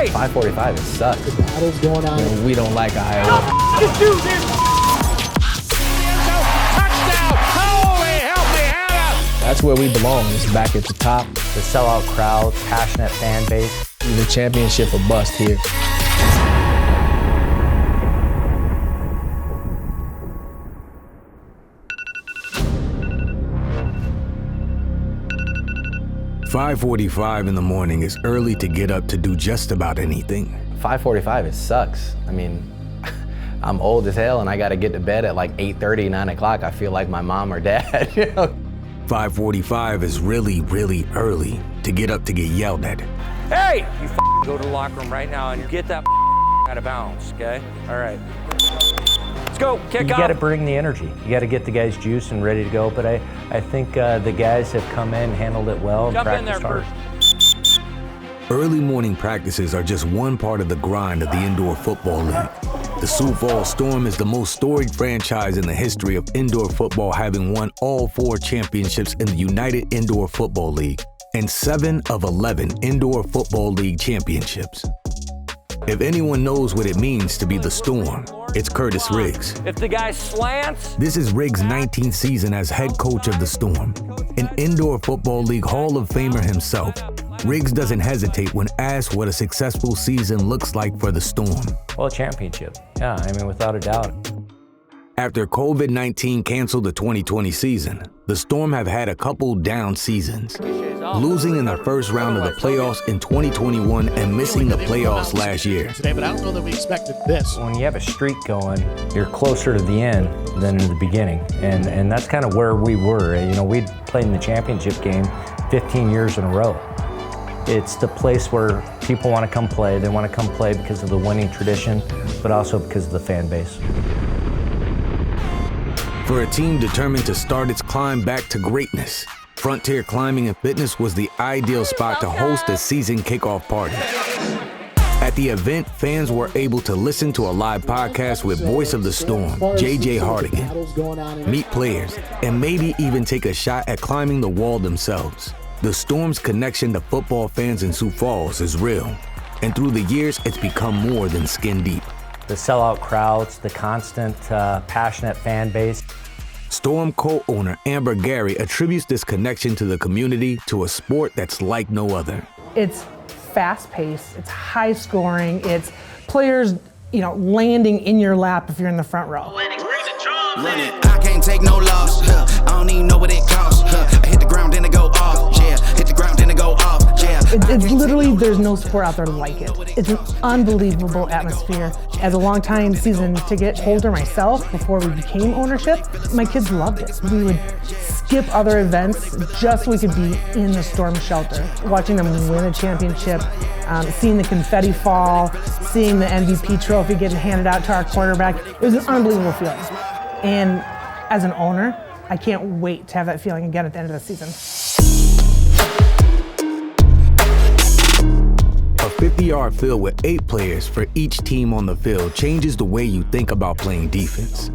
Hey! 545, it sucks. The battle's going on. You know, we don't like Iowa. Touchdown! Holy help me, Hannah! That's where we belong, is back at the top. The sellout crowd, passionate fan base. Either championship or bust here. "5:45 in the morning is early to get up to do just about anything. 545, it sucks. I mean, I'm old as hell and I gotta get to bed at like 8:30, 9 o'clock. I feel like my mom or dad, you know? 5:45 is really, really early to get up to get yelled at. Hey! You go to the locker room right now and you get that out of bounds, okay? All right. Let's go, kick off. You got to bring the energy. You got to get the guys juiced and ready to go. But I think the guys have come in, handled it well, and practiced hard. Early morning practices are just one part of the grind of the indoor football league. The Sioux Falls Storm is the most storied franchise in the history of indoor football, having won all 4 championships in the United Indoor Football League and 7 of 11 Indoor Football League championships. If anyone knows what it means to be the Storm, it's Kurtiss Riggs. If the guy slants. This is Riggs' 19th season as head coach of the Storm. An Indoor Football League Hall of Famer himself, Riggs doesn't hesitate when asked what a successful season looks like for the Storm. Well, championship. Yeah, I mean, without a doubt. After COVID-19 canceled the 2020 season, the Storm have had a couple down seasons, losing in the first round of the playoffs in 2021 and missing the playoffs last year. But I don't know that we expected this. When you have a streak going, you're closer to the end than in the beginning. And that's kind of where we were. You know, we'd played in the championship game 15 years in a row. It's the place where people want to come play. They want to come play because of the winning tradition, but also because of the fan base. For a team determined to start its climb back to greatness, Frontier Climbing and Fitness was the ideal spot to host a season kickoff party. At the event, fans were able to listen to a live podcast with voice of the Storm, JJ Hardigan, meet players, and maybe even take a shot at climbing the wall themselves. The Storm's connection to football fans in Sioux Falls is real, and through the years, it's become more than skin deep. The sellout crowds, the constant, passionate fan base. Storm co-owner Amber Gary attributes this connection to the community to a sport that's like no other. It's fast-paced, it's high-scoring, it's players, landing in your lap if you're in the front row. I can't take no loss. I don't even know what it costs. I hit the ground, then it go off. Yeah, hit the ground, then it go off. Yeah. It's literally, there's no sport out there like it. It's an unbelievable atmosphere. As a longtime season ticket holder myself, before we became ownership, my kids loved it. We would skip other events just so we could be in the Storm shelter, watching them win a championship, seeing the confetti fall, seeing the MVP trophy getting handed out to our quarterback. It was an unbelievable feeling. And as an owner, I can't wait to have that feeling again at the end of the season. A 50-yard field with 8 players for each team on the field changes the way you think about playing defense.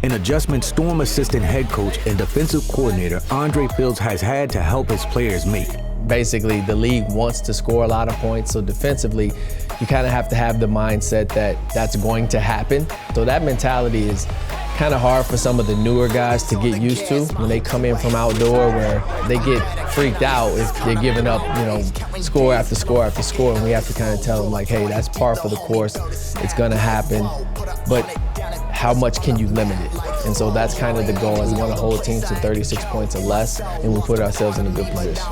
An adjustment Storm assistant head coach and defensive coordinator Andre Fields has had to help his players make. Basically, the league wants to score a lot of points, so defensively, you kind of have to have the mindset that that's going to happen. So that mentality is kind of hard for some of the newer guys to get used to when they come in from outdoor, where they get freaked out if they're giving up, score after score after score, and we have to kind of tell them, like, hey, that's par for the course, it's gonna happen, but how much can you limit it? And so that's kind of the goal, is we want to hold teams to 36 points or less, and we put ourselves in a good position.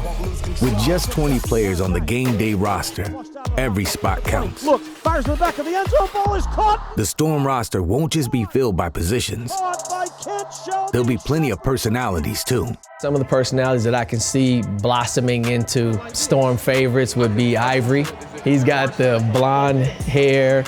With just 20 players on the game day roster, every spot counts. Look, fires to the back of the end zone, ball is caught. The Storm roster won't just be filled by positions. There'll be plenty of personalities too. Some of the personalities that I can see blossoming into Storm favorites would be Ivory. He's got the blonde hair.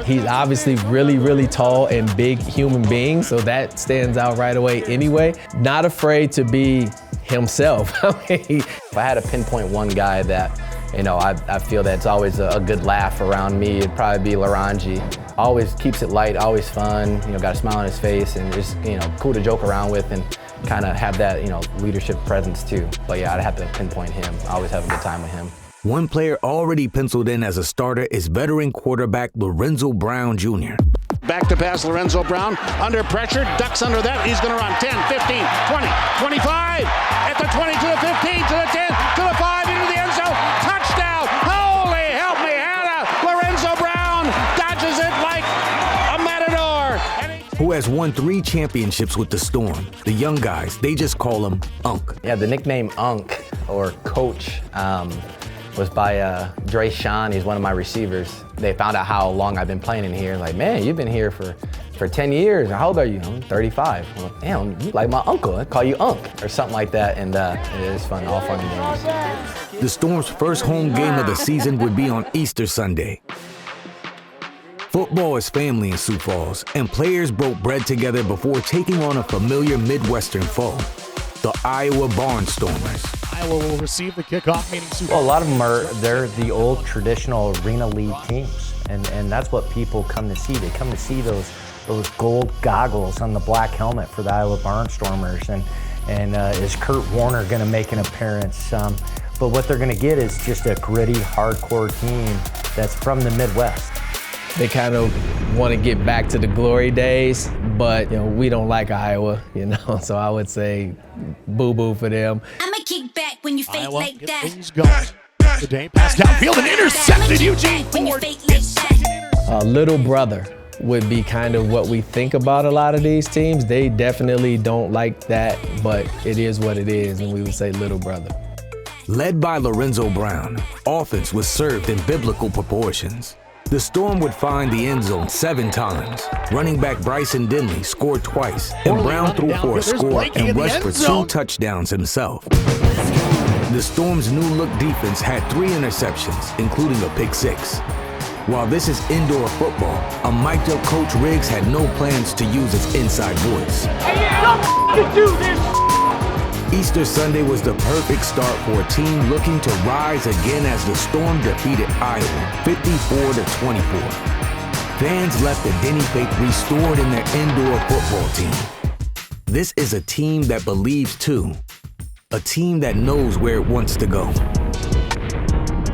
He's obviously really, really tall and big human being, so that stands out right away anyway. Not afraid to be himself. If I had to pinpoint one guy that, I feel that it's always a good laugh around me, it'd probably be Lorenzo. Always keeps it light, always fun, got a smile on his face, and just, cool to joke around with, and kind of have that, leadership presence too. But yeah, I'd have to pinpoint him. I always have a good time with him. One player already penciled in as a starter is veteran quarterback Lorenzo Brown Jr. Back to pass, Lorenzo Brown. Under pressure, ducks under that. He's going to run 10, 15, 20, 25. At the 20, to the 15, to the 10, to the 5, into the end zone. Touchdown! Holy help me, Hannah! Lorenzo Brown dodges it like a matador. Who has won 3 championships with the Storm. The young guys, they just call him Unk. Yeah, the nickname Unk, or Coach, was by Dre Sean. He's one of my receivers. They found out how long I've been playing in here. Like, man, you've been here for 10 years. How old are you? I'm 35. I'm like, damn, you like my uncle. I call you Unk, or something like that. And it is fun, all fun and games. The Storm's first home game of the season would be on Easter Sunday. Football is family in Sioux Falls, and players broke bread together before taking on a familiar Midwestern foe, the Iowa Barnstormers. Iowa will receive the kickoff, meaning Sioux Well, a Falls. lot of them they're the old traditional Arena League teams, and that's what people come to see. They come to see those gold goggles on the black helmet for the Iowa Barnstormers, and is Kurt Warner going to make an appearance? But what they're going to get is just a gritty, hardcore team that's from the Midwest. They kind of want to get back to the glory days, but we don't like Iowa, so I would say boo-boo for them. I'ma kick back when you fake Iowa like get that. things going. Today, pass downfield and intercepted. Eugene When you Ford. fake like that. Little brother would be kind of what we think about a lot of these teams. They definitely don't like that, but it is what it is, and we would say little brother. Led by Lorenzo Brown, offense was served in biblical proportions. The Storm would find the end zone 7 times. Running back Bryson Dinley scored twice, and Brown threw for a score and rushed for 2 touchdowns himself. The Storm's new-look defense had 3 interceptions, including a pick 6. While this is indoor football, a mic'd-up Coach Riggs had no plans to use his inside voice. Easter Sunday was the perfect start for a team looking to rise again as the Storm defeated Iowa 54-24. Fans left the Denny faith restored in their indoor football team. This is a team that believes too, a team that knows where it wants to go.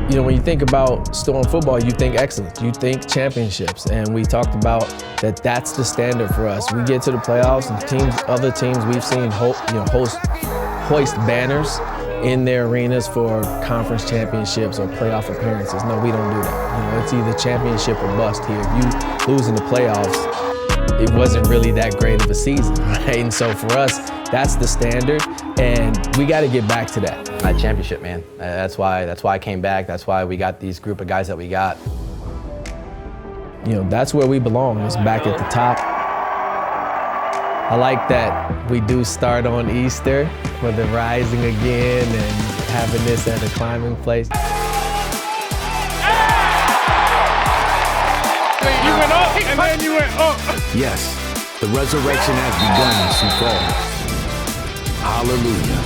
When you think about Storm football, you think excellence, you think championships, and we talked about that's the standard for us. We get to the playoffs, and other teams we've seen hoist banners in their arenas for conference championships or playoff appearances. No, we don't do that. It's either championship or bust here. If you lose in the playoffs, it wasn't really that great of a season, right? And so for us, that's the standard, and we got to get back to that. Championship, man. That's why I came back. That's why we got these group of guys that we got. That's where we belong, is back at the top. I like that we do start on Easter for the rising again and having this at a climbing place. You went up, and then you went up. Yes, the resurrection has begun in Sioux Falls. Hallelujah.